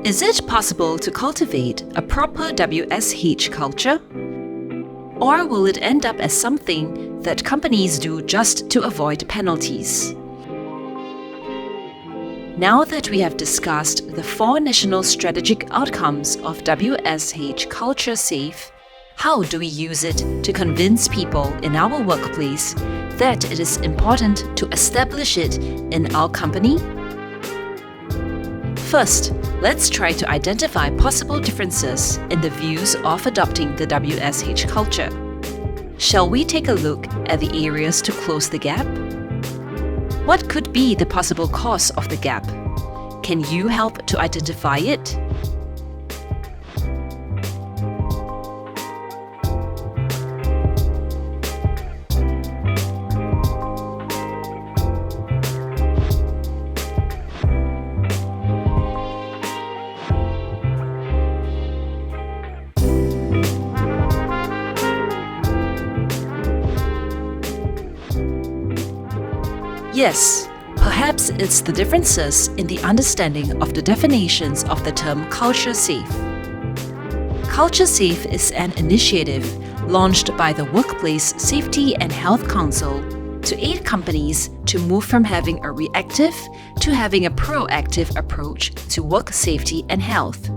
Is it possible to cultivate a proper WSH culture? Or will it end up as something that companies do just to avoid penalties? Now that we have discussed the 4 national strategic outcomes of WSH CultureSAFE, how do we use it to convince people in our workplace that it is important to establish it in our company? First, let's try to identify possible differences in the views of adopting the WSH culture. Shall we take a look at the areas to close the gap? What could be the possible cause of the gap? Can you help to identify it? Yes, perhaps it's the differences in the understanding of the definitions of the term CultureSAFE. CultureSAFE is an initiative launched by the Workplace Safety and Health Council to aid companies to move from having a reactive to having a proactive approach to work safety and health.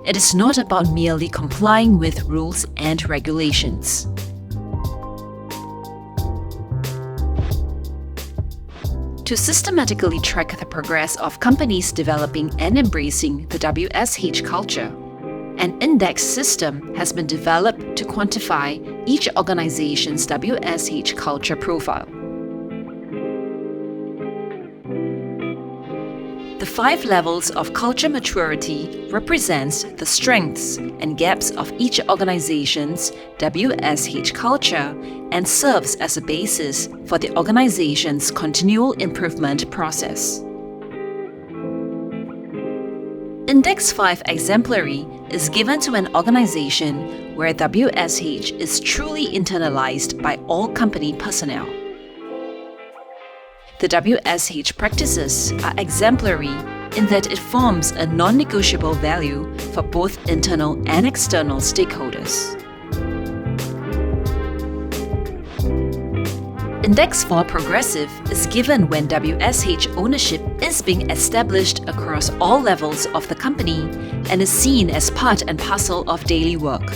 It is not about merely complying with rules and regulations. To systematically track the progress of companies developing and embracing the WSH culture, an index system has been developed to quantify each organization's WSH culture profile. The 5 levels of culture maturity represents the strengths and gaps of each organization's WSH culture and serves as a basis for the organization's continual improvement process. Index 5 exemplary is given to an organization where WSH is truly internalized by all company personnel. The WSH practices are exemplary in that it forms a non-negotiable value for both internal and external stakeholders. Index 4 progressive is given when WSH ownership is being established across all levels of the company and is seen as part and parcel of daily work.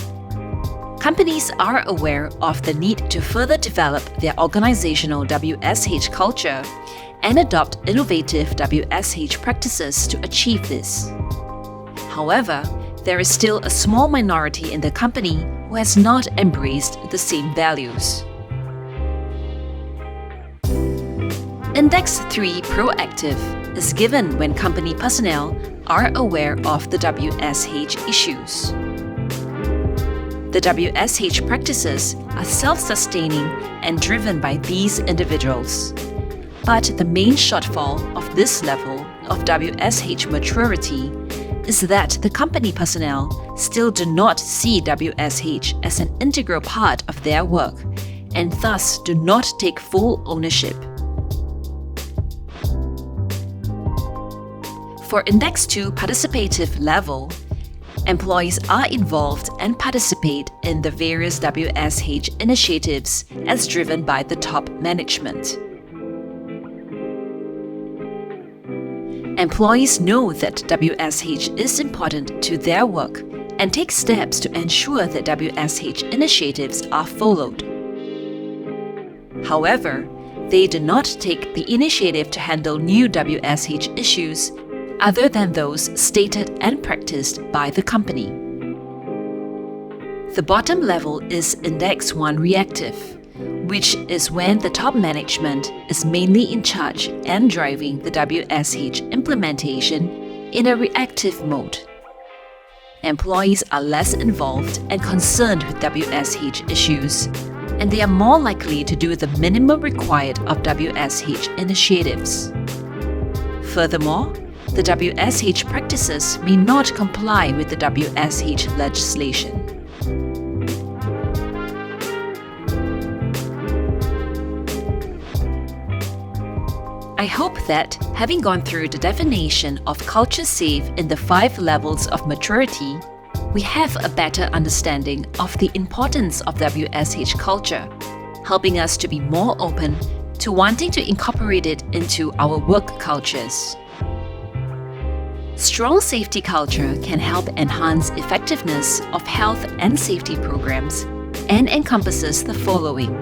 Companies are aware of the need to further develop their organizational WSH culture and adopt innovative WSH practices to achieve this. However, there is still a small minority in the company who has not embraced the same values. Index 3 proactive is given when company personnel are aware of the WSH issues. The WSH practices are self-sustaining and driven by these individuals. But the main shortfall of this level of WSH maturity is that the company personnel still do not see WSH as an integral part of their work and thus do not take full ownership. For Index 2 participative level, employees are involved and participate in the various WSH initiatives as driven by the top management. Employees know that WSH is important to their work and take steps to ensure that WSH initiatives are followed. However, they do not take the initiative to handle new WSH issues other than those stated and practiced by the company. The bottom level is Index 1 reactive, which is when the top management is mainly in charge and driving the WSH implementation in a reactive mode. Employees are less involved and concerned with WSH issues, and they are more likely to do the minimum required of WSH initiatives. Furthermore, the WSH practices may not comply with the WSH legislation. I hope that, having gone through the definition of CultureSAFE in the 5 levels of maturity, we have a better understanding of the importance of WSH culture, helping us to be more open to wanting to incorporate it into our work cultures. Strong safety culture can help enhance effectiveness of health and safety programs and encompasses the following: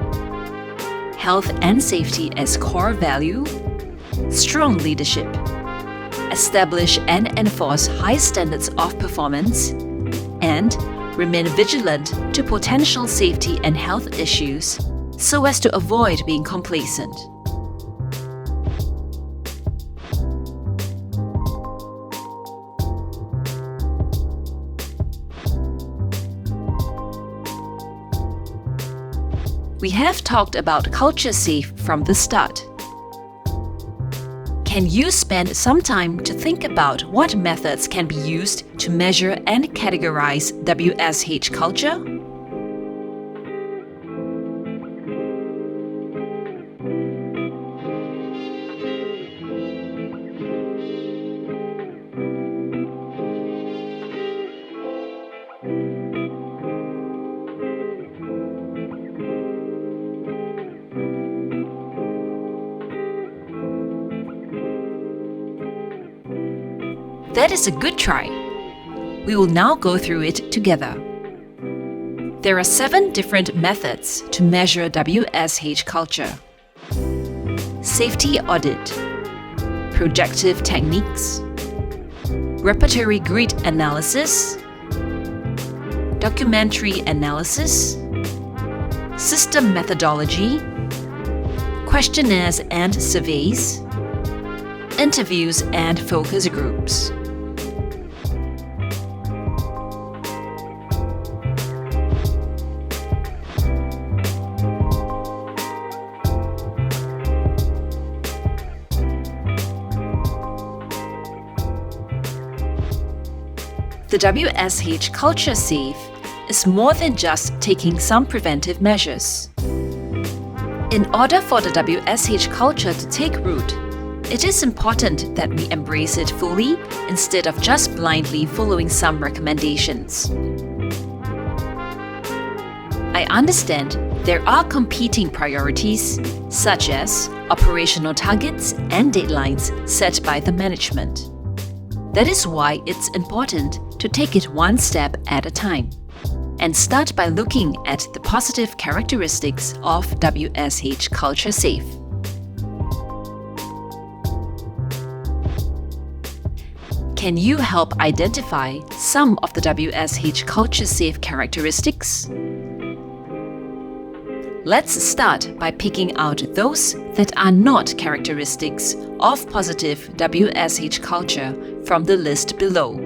health and safety as core value, strong leadership, establish and enforce high standards of performance, and remain vigilant to potential safety and health issues so as to avoid being complacent. We have talked about CultureSAFE from the start. Can you spend some time to think about what methods can be used to measure and categorize WSH culture? That is a good try. We will now go through it together. There are 7 different methods to measure WSH culture. Safety audit, projective techniques, repertory grid analysis, documentary analysis, system methodology, questionnaires and surveys, interviews and focus groups. The WSH CultureSAFE is more than just taking some preventive measures. In order for the WSH culture to take root, it is important that we embrace it fully instead of just blindly following some recommendations. I understand there are competing priorities, such as operational targets and deadlines set by the management. That is why it's important to take it one step at a time and start by looking at the positive characteristics of WSH CultureSAFE. Can you help identify some of the WSH CultureSAFE characteristics? Let's start by picking out those that are not characteristics of positive WSH culture from the list below.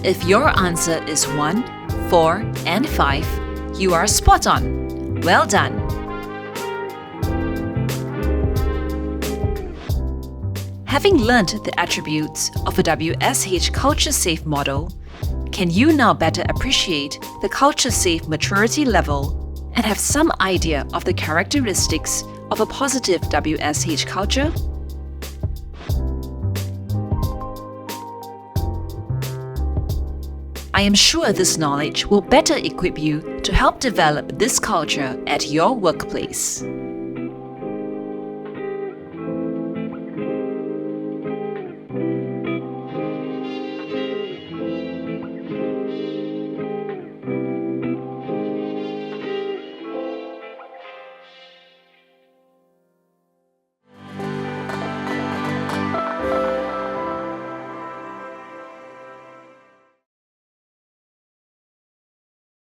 If your answer is 1, 4, and 5, you are spot on. Well done! Having learned the attributes of a WSH CultureSAFE model, can you now better appreciate the CultureSAFE maturity level and have some idea of the characteristics of a positive WSH culture? I am sure this knowledge will better equip you to help develop this culture at your workplace.